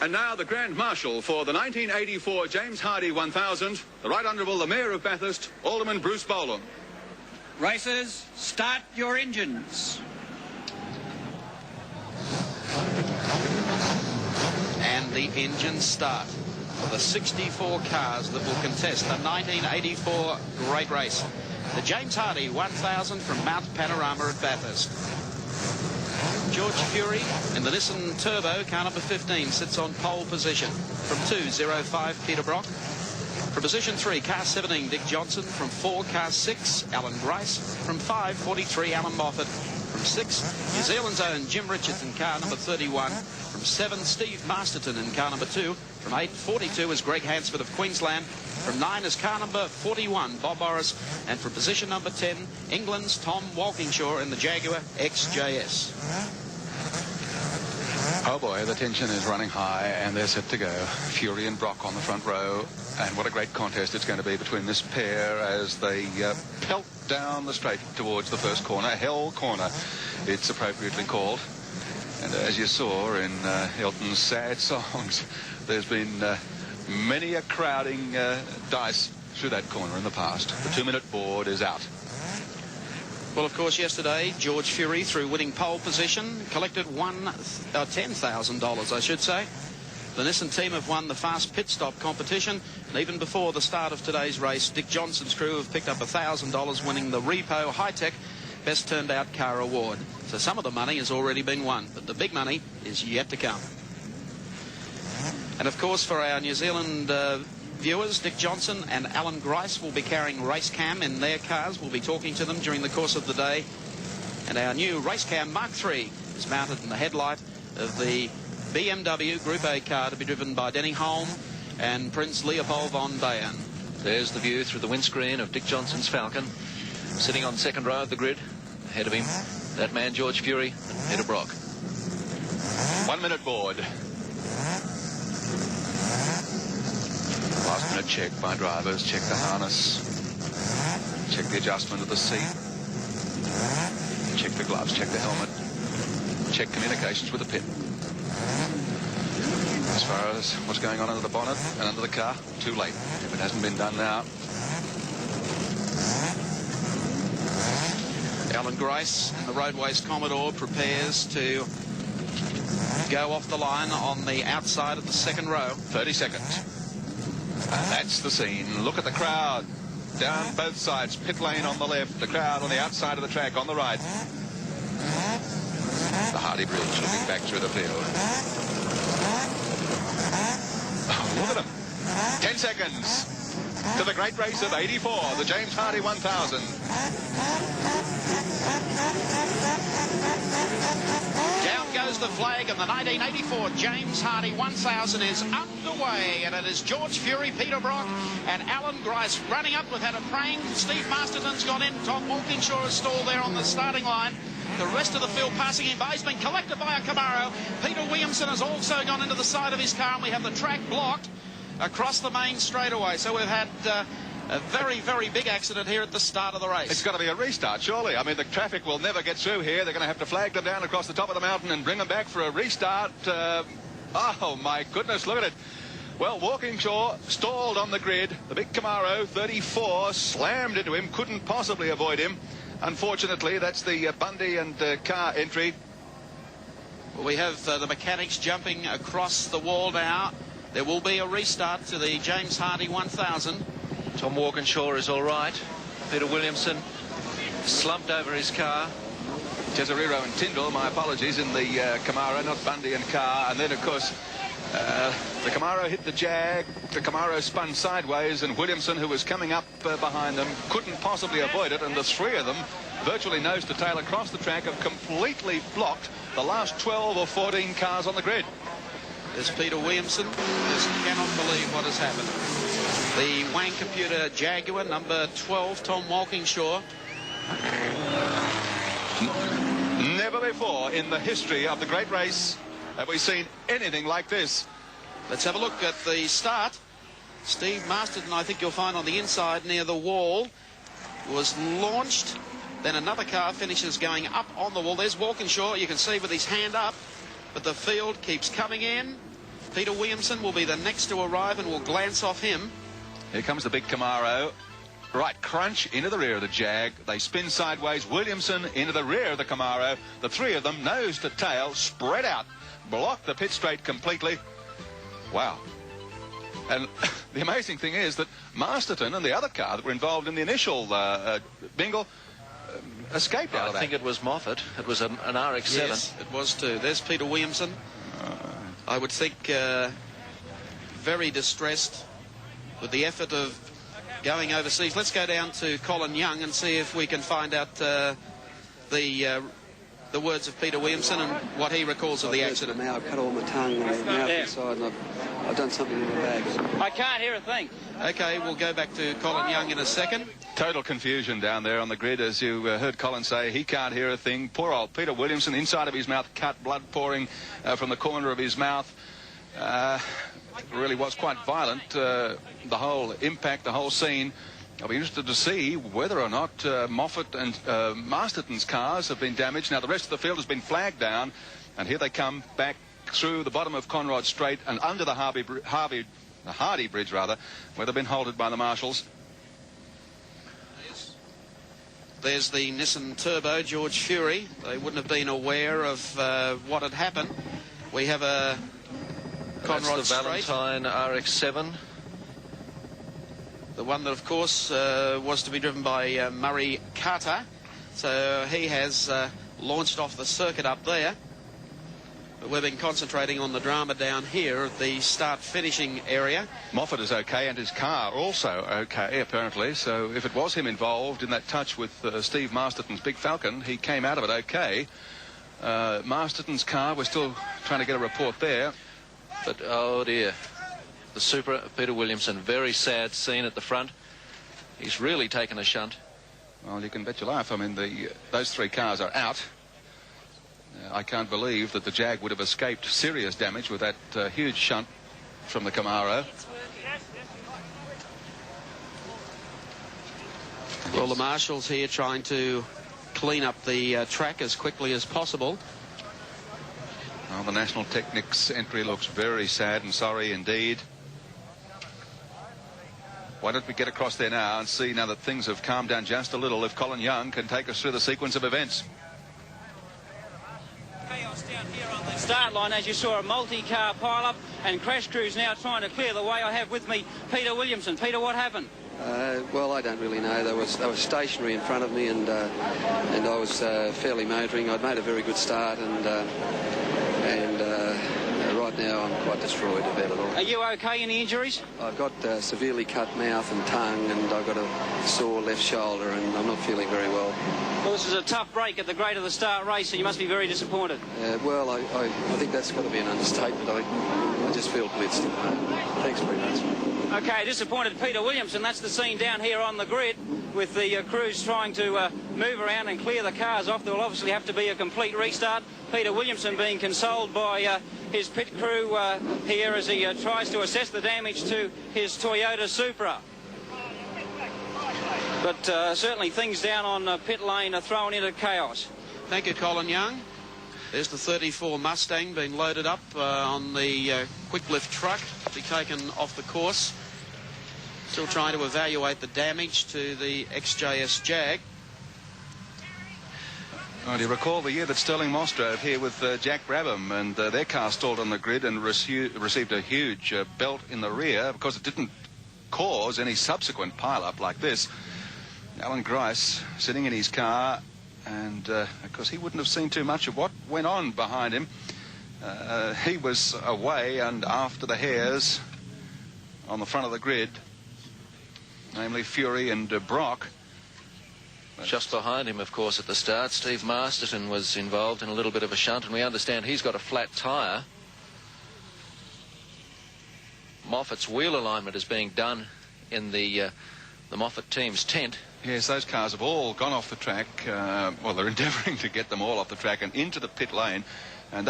And now the Grand Marshal for the 1984 James Hardie 1000, the Right Honourable the Mayor of Bathurst, Alderman Bruce Bolam. Racers, start your engines. And the engines start for the 64 cars that will contest the 1984 Great Race. The James Hardie 1000 from Mount Panorama at Bathurst. George Fury in the Nissan Turbo, car number 15, sits on pole position. From 2.05, Peter Brock. From position 3, car 17, Dick Johnson. From 4, car 6, Alan Grice. From 5.43, Alan Moffat. From 6, New Zealand's own Jim Richardson, car number 31. From 7, Steve Masterton in car number 2. From 8.42 is Greg Hansford of Queensland. From 9 is car number 41, Bob Morris. And from position number 10, England's Tom Walkingshaw in the Jaguar XJS. Oh boy, the tension is running high and they're set to go. Fury and Brock on the front row. And what a great contest it's going to be between this pair as they pelt down the straight towards the first corner. Hell Corner, it's appropriately called. And as you saw in Hilton's sad songs, there's been many a crowding dice through that corner in the past. The 2-minute board is out. Well, of course, yesterday, George Fury, through winning pole position, collected $10,000, I should say. The Nissan team have won the fast pit stop competition, and even before the start of today's race, Dick Johnson's crew have picked up $1,000, winning the Repo High-Tech Best Turned Out Car Award. So some of the money has already been won, but the big money is yet to come. And of course, for our New Zealand viewers, Dick Johnson and Alan Grice will be carrying race cam in their cars. We'll be talking to them during the course of the day. And our new race cam Mark III is mounted in the headlight of the BMW Group A car to be driven by Denny Holm and Prince Leopold von Bayern. There's the view through the windscreen of Dick Johnson's Falcon, sitting on second row of the grid. Ahead of him, that man George Fury and Peter Brock. 1-minute board. Last minute check by drivers. Check the harness. Check the adjustment of the seat. Check the gloves. Check the helmet. Check communications with the pit. As far as what's going on under the bonnet and under the car, too late. If it hasn't been done now. Alan Grice, the Roadways Commodore, prepares to go off the line on the outside of the second row. 30 seconds. And that's the scene. Look at the crowd. Down both sides. Pit lane on the left. The crowd on the outside of the track on the right. The Hardie Bridge looking back through the field. Oh, look at them. 10 seconds to the great race of 84, the James Hardie 1000. Down goes the flag, and the 1984 James Hardie 1000 is underway, and it is George Fury, Peter Brock, and Alan Grice running up. We've had a prank. Steve Masterton's gone in. Tom Walkingshaw is stalled there on the starting line. The rest of the field passing him by. He's been collected by a Camaro. Peter Williamson has also gone into the side of his car, and we have the track blocked across the main straightaway. So we've had a very, very big accident here at the start of the race. It's got to be a restart, surely. I mean, the traffic will never get through here. They're going to have to flag them down across the top of the mountain and bring them back for a restart. Oh, my goodness, look at it. Well, Walkingshaw stalled on the grid. The big Camaro, 34, slammed into him, couldn't possibly avoid him. Unfortunately, that's the Bundy and car entry. Well, we have the mechanics jumping across the wall now. There will be a restart to the James Hardie 1000. Tom Walkinshaw is all right. Peter Williamson slumped over his car. Tesorero and Tyndall, my apologies, in the Camaro, not Bundy and car. And then, of course, the Camaro hit the Jag. The Camaro spun sideways, and Williamson, who was coming up behind them, couldn't possibly avoid it. And the three of them, virtually nose to tail across the track, have completely blocked the last 12 or 14 cars on the grid. There's Peter Williamson. Just cannot believe what has happened. The Wang Computer Jaguar, number 12, Tom Walkingshaw. Never before in the history of the great race have we seen anything like this. Let's have a look at the start. Steve Masterton, I think you'll find on the inside near the wall, was launched. Then another car finishes going up on the wall. There's Walkinshaw, you can see with his hand up. But the field keeps coming in. Peter Williamson will be the next to arrive, and we'll glance off him. Here comes the big Camaro. Right, crunch into the rear of the Jag. They spin sideways. Williamson into the rear of the Camaro. The three of them, nose to tail, spread out, block the pit straight completely. Wow. And the amazing thing is that Masterton and the other car that were involved in the initial bingle escaped out of that. I think it was Moffat. It was an RX-7. Yes, it was too. There's Peter Williamson. I would think very distressed with the effort of going overseas. Let's go down to Colin Young and see if we can find out the words of Peter Williamson and what he recalls of the accident. Now I've cut all my tongue and the mouth inside, and I've done something in my bags. I can't hear a thing. Okay, we'll go back to Colin Young in a second. Total confusion down there on the grid, as you heard Colin say. He can't hear a thing. Poor old Peter Williamson, inside of his mouth cut, blood pouring from the corner of his mouth. It really was quite violent, the whole impact, the whole scene. I'll be interested to see whether or not Moffat and Masterton's cars have been damaged. Now, the rest of the field has been flagged down, and here they come back through the bottom of Conrod Straight and under the Hardy Bridge, rather, where they've been halted by the marshals. There's the Nissan Turbo, George Fury. They wouldn't have been aware of what had happened. We have a Conrod That's the Valentine RX-7. The one that, of course, was to be driven by Murray Carter. So he has launched off the circuit up there. But we've been concentrating on the drama down here at the start-finishing area. Moffat is okay, and his car also okay, apparently. So if it was him involved in that touch with Steve Masterton's Big Falcon, he came out of it okay. Masterton's car, we're still trying to get a report there. But, oh dear, the Supra, Peter Williamson, very sad scene at the front. He's really taken a shunt. Well, you can bet your life. I mean, those three cars are out. I can't believe that the Jag would have escaped serious damage with that huge shunt from the Camaro. Well, the marshals here trying to clean up the track as quickly as possible. Well, the National Technics entry looks very sad and sorry indeed. Why don't we get across there now and see, now that things have calmed down just a little, if Colin Young can take us through the sequence of events. Chaos down here on the start line, as you saw, a multi-car pile-up, and crash crews now trying to clear the way. I have with me Peter Williamson. Peter, what happened? Well, I don't really know. They were stationary in front of me, and I was fairly motoring. I'd made a very good start, and right now I'm quite destroyed about it all. Are you okay? Any injuries? I've got severely cut mouth and tongue, and I've got a sore left shoulder, and I'm not feeling very well. Well, this is a tough break at the Great of the Start race, so you must be very disappointed. Well, I think that's got to be an understatement. I just feel blitzed. Thanks very much. Okay, disappointed Peter Williamson. That's the scene down here on the grid with the crews trying to move around and clear the cars off. There will obviously have to be a complete restart. Peter Williamson being consoled by his pit crew here as he tries to assess the damage to his Toyota Supra. But certainly things down on pit lane are thrown into chaos. Thank you, Colin Young. There's the 34 Mustang being loaded up on the quick lift truck to be taken off the course. Still trying to evaluate the damage to the XJS Jag. Oh, do you recall the year that Sterling Moss drove here with Jack Brabham, and their car stalled on the grid and received a huge belt in the rear because it didn't cause any subsequent pile-up like this. Alan Grice sitting in his car, and of course he wouldn't have seen too much of what went on behind him. He was away and after the hares on the front of the grid, namely Fury and Brock. Just behind him, of course, at the start, Steve Masterton was involved in a little bit of a shunt, and we understand he's got a flat tyre. Moffat's wheel alignment is being done in the Moffat team's tent. Yes, those cars have all gone off the track. Well, they're endeavouring to get them all off the track and into the pit lane.